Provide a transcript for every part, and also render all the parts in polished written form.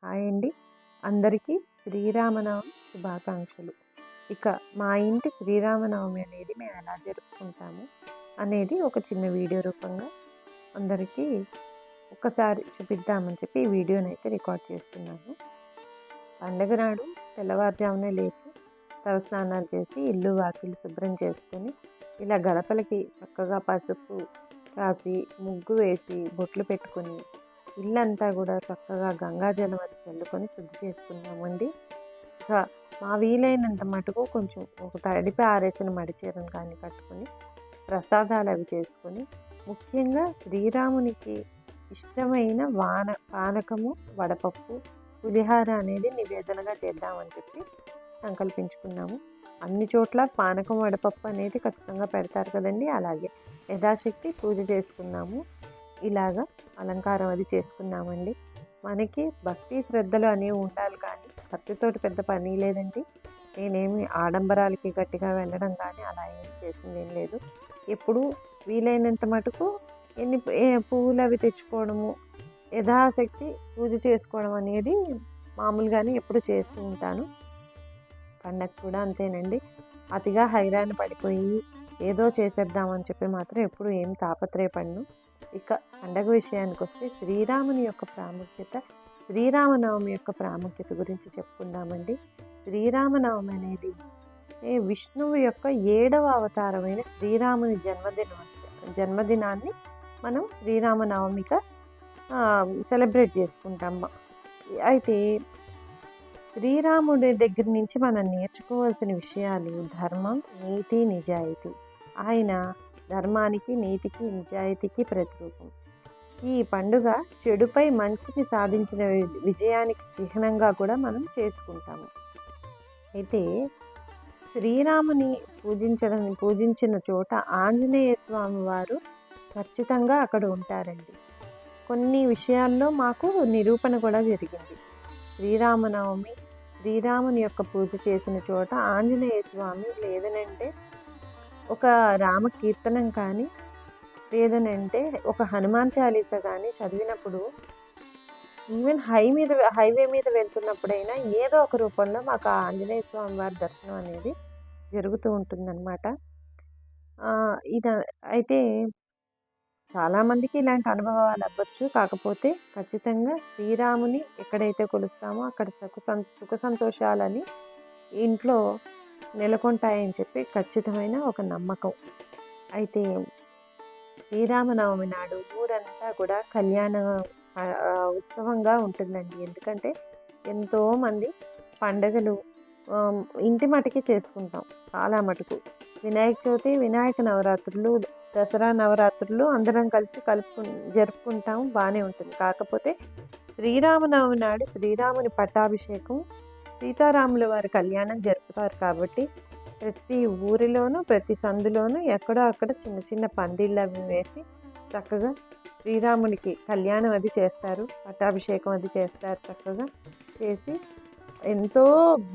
Hi అండి. అందరికీ శ్రీరామనవమి శుభాకాంక్షలు. ఇక మా ఇంటి శ్రీరామనవమి అనేది మేము ఎలా జరుపుకుంటాము అనేది ఒక చిన్న వీడియో రూపంగా అందరికీ ఒక్కసారి చూపిద్దామని చెప్పి ఈ వీడియోనైతే రికార్డ్ చేస్తున్నాను. పండగ నాడు తెల్లవారుజామునే లేచి తలస్నానాలు చేసి ఇల్లు వాకిలి శుభ్రం చేసుకొని ఇలా గడపలకి చక్కగా పసుపు రాసి ముగ్గు వేసి బొట్లు పెట్టుకొని ఇల్లంతా కూడా చక్కగా గంగాజలం అది చల్లుకొని శుద్ధి చేసుకున్నామండి. ఇక మా వీలైనంత మటుకు కొంచెం ఒక తడిపి ఆరేసిన మడిచీరను కానీ కట్టుకొని ప్రసాదాలు అవి చేసుకొని ముఖ్యంగా శ్రీరామునికి ఇష్టమైన పానకము వడపప్పు పులిహార అనేది నివేదనగా చేద్దామని చెప్పి సంకల్పించుకున్నాము. అన్ని చోట్ల పానకం వడపప్పు అనేది ఖచ్చితంగా పెడతారు కదండి. అలాగే యథాశక్తి పూజ చేసుకున్నాము. ఇలాగా అలంకారం అది చేసుకున్నామండి. మనకి భక్తి శ్రద్ధలు అనేవి ఉండాలి, కానీ భక్తితోటి పెద్ద పని లేదండి. నేనేమి ఆడంబరాలకి గట్టిగా వెళ్ళడం కానీ అలా ఏం చేసింది ఏం లేదు. ఎప్పుడు వీలైనంత మటుకు పువ్వులు అవి తెచ్చుకోవడము, యథాశక్తి పూజ చేసుకోవడం అనేది మామూలుగానే ఎప్పుడు చేస్తూ ఉంటాను. పండగ కూడా అంతేనండి. అతిగా హైరాణ పడిపోయి ఏదో చేసేద్దామని చెప్పి మాత్రం ఎప్పుడు ఏం తాపత్రయపడను. ఇక పండగ విషయానికి వస్తే శ్రీరాముని యొక్క ప్రాముఖ్యత, శ్రీరామనవమి యొక్క ప్రాముఖ్యత గురించి చెప్పుకుందామండి. శ్రీరామనవమి అనేది విష్ణువు యొక్క 7వ అవతారమైన శ్రీరాముని జన్మదినాన్ని మనం శ్రీరామనవమిగా సెలబ్రేట్ చేసుకుంటాము. అయితే శ్రీరాముడి దగ్గర నుంచి మనం నేర్చుకోవాల్సిన విషయాలు ధర్మం, నీతి, నిజాయితీ. ఆయన ధర్మానికి, నీతికి, నిజాయితీకి ప్రతిరూపం. ఈ పండుగ చెడుపై మంచిని సాధించిన విజయానికి చిహ్నంగా కూడా మనం చేసుకుంటాము. అయితే శ్రీరాముని పూజించిన చోట ఆంజనేయ స్వామి వారు ఖచ్చితంగా అక్కడ ఉంటారండి. కొన్ని విషయాల్లో మాకు నిరూపణ కూడా జరిగింది. శ్రీరామనవమి శ్రీరాముని యొక్క పూజ చేసిన చోట ఆంజనేయ స్వామి లేదనంటే ఒక రామకీర్తనం కానీ లేదనంటే ఒక హనుమాన్ చాలీస కానీ చదివినప్పుడు, ఈవెన్ హైవే మీద వెళ్తున్నప్పుడైనా ఏదో ఒక రూపంలో మాకు ఆ ఆంజనేయ స్వామి వారి దర్శనం అనేది జరుగుతూ ఉంటుందన్నమాట. ఇది అయితే చాలామందికి ఇలాంటి అనుభవాలు అవ్వచ్చు. కాకపోతే ఖచ్చితంగా శ్రీరాముని ఎక్కడైతే కొలుస్తామో అక్కడ సుఖ సంతోషాలని ఇంట్లో నెలకొంటాయని చెప్పి ఖచ్చితమైన ఒక నమ్మకం. అయితే శ్రీరామనవమి నాడు ఊరంతా కూడా కళ్యాణ ఉత్సవంగా ఉంటుందండి. ఎందుకంటే ఎంతోమంది పండుగలు ఇంటి మటుకి చేసుకుంటాం. చాలా మటుకు వినాయక చవితి, వినాయక నవరాత్రులు, దసరా నవరాత్రులు అందరం కలిసి జరుపుకుంటాం, బాగానే ఉంటుంది. కాకపోతే శ్రీరామనవమి నాడు శ్రీరాముని పట్టాభిషేకం, సీతారాముల వారి కళ్యాణం జరుపుతారు. కాబట్టి ప్రతి ఊరిలోనూ ప్రతి సందులోనూ ఎక్కడో అక్కడ చిన్న చిన్న పందిళ్ళు అవి వేసి చక్కగా శ్రీరామునికి కళ్యాణం అది చేస్తారు, పట్టాభిషేకం అది చేస్తారు. చక్కగా చేసి ఎంతో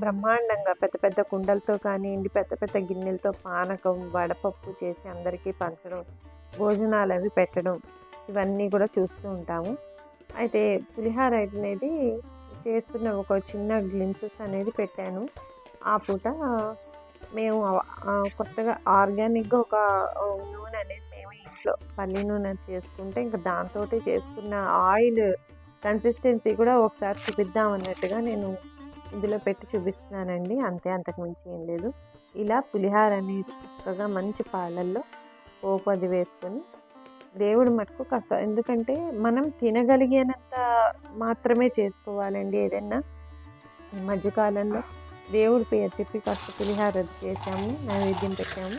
బ్రహ్మాండంగా పెద్ద పెద్ద కుండలతో కానివ్వండి, పెద్ద పెద్ద గిన్నెలతో పానకం వడపప్పు చేసి అందరికీ పంచడం, భోజనాలు అవి పెట్టడం, ఇవన్నీ కూడా చూస్తూ ఉంటాము. అయితే పులిహార అనేది చేస్తున్న ఒక చిన్న గ్లింప్సెస్ అనేది పెట్టాను. ఆ పూట మేము కొత్తగా ఆర్గానిక్గా ఒక నూనె అనేది మేము ఇంట్లో పల్లి నూనె చేసుకుంటే ఇంకా దాంతో చేసుకున్న ఆయిల్ కన్సిస్టెన్సీ కూడా ఒకసారి చూపిద్దాం అన్నట్టుగా నేను ఇందులో పెట్టి చూపిస్తున్నానండి. అంతే, అంతకు మించి ఏం లేదు. ఇలా పులిహార అనేది చక్కగా మంచి పాలల్లో పోపు అది వేసుకొని దేవుడి మటుకు కాస్త, ఎందుకంటే మనం తినగలిగినంత మాత్రమే చేసుకోవాలండి ఏదైనా. ఈ మధ్యకాలంలో దేవుడి పేరు చెప్పి కాస్త పులిహార చేసాము, నైవేద్యం పెట్టాము.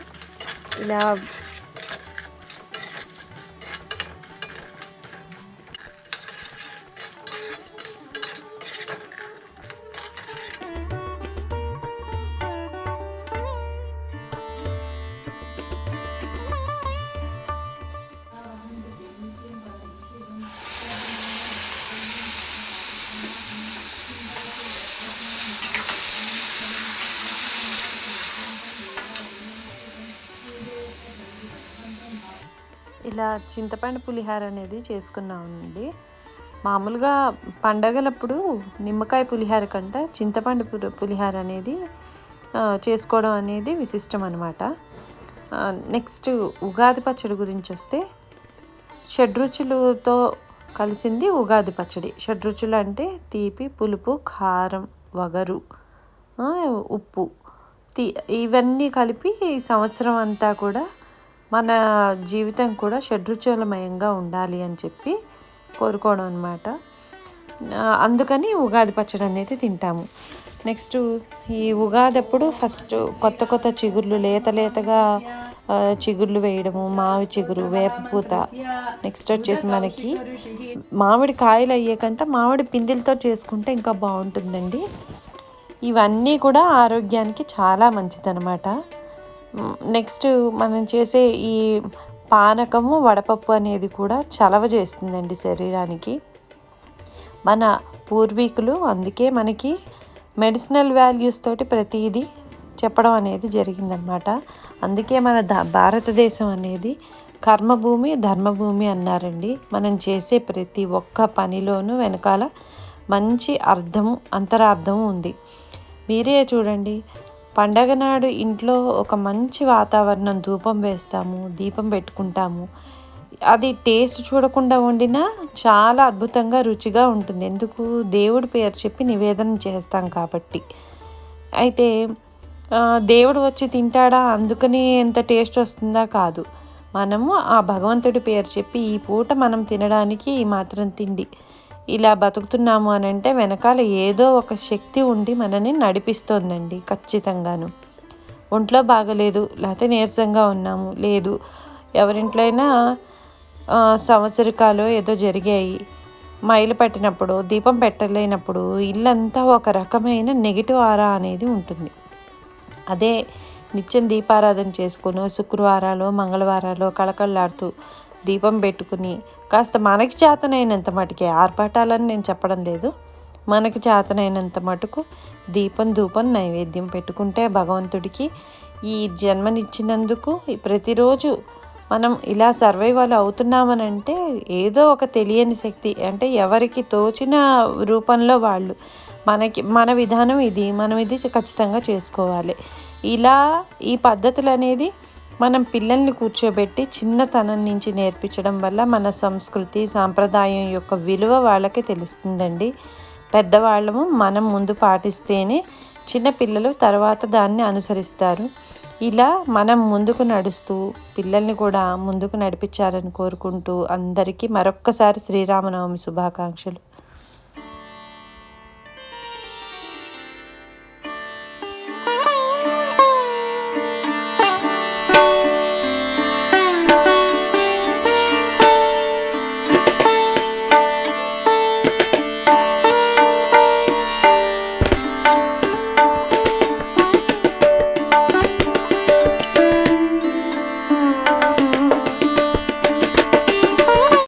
ఇలా చింతపండు పులిహార అనేది చేసుకున్నామండి. మామూలుగా పండగలప్పుడు నిమ్మకాయ పులిహార కంటే చింతపండు పులిహార అనేది చేసుకోవడం అనేది విశిష్టం అనమాట. నెక్స్ట్ ఉగాది పచ్చడి గురించి వస్తే షడ్రుచులతో కలిసింది ఉగాది పచ్చడి. షడ్రుచులు అంటే తీపి, పులుపు, కారం, వగరు, ఉప్పు, ఇవన్నీ కలిపి సంవత్సరం అంతా కూడా మన జీవితం కూడా షడ్రుచులమయంగా ఉండాలి అని చెప్పి కోరుకోవడం అనమాట. అందుకని ఉగాది పచ్చడి అనేది తింటాము. నెక్స్ట్ ఈ ఉగాది అప్పుడు ఫస్ట్ కొత్త చిగుర్లు లేతగా చిగుర్లు వేయడము, మామిడి చిగురు, వేపపూత. నెక్స్ట్ వచ్చేసి మనకి మామిడి కాయలు అయ్యేకంటే మామిడి పిందెలతో చేసుకుంటే ఇంకా బాగుంటుందండి. ఇవన్నీ కూడా ఆరోగ్యానికి చాలా మంచిదన్నమాట. నెక్స్ట్ మనం చేసే ఈ పానకము, వడపప్పు అనేది కూడా చలవ చేస్తుందండి శరీరానికి. మన పూర్వీకులు అందుకే మనకి మెడిసినల్ వాల్యూస్ తోటి ప్రతిదీ చెప్పడం అనేది జరిగిందనమాట. అందుకే మన భారతదేశం అనేది కర్మభూమి, ధర్మభూమి అన్నారండి. మనం చేసే ప్రతి ఒక్క పనిలోనూ వెనకాల మంచి అర్థము, అంతరార్థము ఉంది. మీరే చూడండి, పండగ నాడు ఇంట్లో ఒక మంచి వాతావరణం, ధూపం వేస్తాము, దీపం పెట్టుకుంటాము. అది టేస్ట్ చూడకుండా వండినా చాలా అద్భుతంగా రుచిగా ఉంటుంది. ఎందుకు? దేవుడి పేరు చెప్పి నివేదన చేస్తాం కాబట్టి. అయితే దేవుడు వచ్చి తింటాడా అందుకని ఎంత టేస్ట్ వస్తుందా? కాదు. మనము ఆ భగవంతుడి పేరు చెప్పి ఈ పూట మనం తినడానికి ఈ మాత్రం తిండి ఇలా బతుకుతున్నాము అని అంటే వెనకాల ఏదో ఒక శక్తి ఉండి మనని నడిపిస్తోందండి ఖచ్చితంగాను. ఒంట్లో బాగలేదు, లేకపోతే నీరసంగా ఉన్నాము, లేదు ఎవరింట్లో అయినా సంవత్సరికాలు ఏదో జరిగాయి, మైలు పట్టినప్పుడు, దీపం పెట్టలేనప్పుడు ఇల్లంతా ఒక రకమైన నెగిటివ్ ఆరా అనేది ఉంటుంది. అదే నిత్యం దీపారాధన చేసుకుని శుక్రవారాలు, మంగళవారాలు కళకళలాడుతూ దీపం పెట్టుకుని కాస్త మనకి చేతనైనంత మటుకే, ఆర్భాటాలని నేను చెప్పడం లేదు, మనకి చేతనైనంత మటుకు దీపం, ధూపం, నైవేద్యం పెట్టుకుంటే భగవంతుడికి ఈ జన్మనిచ్చినందుకు ప్రతిరోజు మనం ఇలా సర్వైవల్ అవుతున్నామనంటే ఏదో ఒక తెలియని శక్తి, అంటే ఎవరికి తోచిన రూపంలో వాళ్ళు మన విధానం ఇది, మనం ఇది ఖచ్చితంగా చేసుకోవాలి. ఇలా ఈ పద్ధతులు అనేది మనం పిల్లల్ని కూర్చోబెట్టి చిన్నతనం నుంచి నేర్పించడం వల్ల మన సంస్కృతి, సాంప్రదాయం యొక్క విలువ వాళ్ళకి తెలుస్తుందండి. పెద్దవాళ్ళము మనం ముందు పాటిస్తేనే చిన్నపిల్లలు తర్వాత దాన్ని అనుసరిస్తారు. ఇలా మనం ముందుకు నడుస్తూ పిల్లల్ని కూడా ముందుకు నడిపించాలని కోరుకుంటూ అందరికీ మరొక్కసారి శ్రీరామనవమి శుభాకాంక్షలు.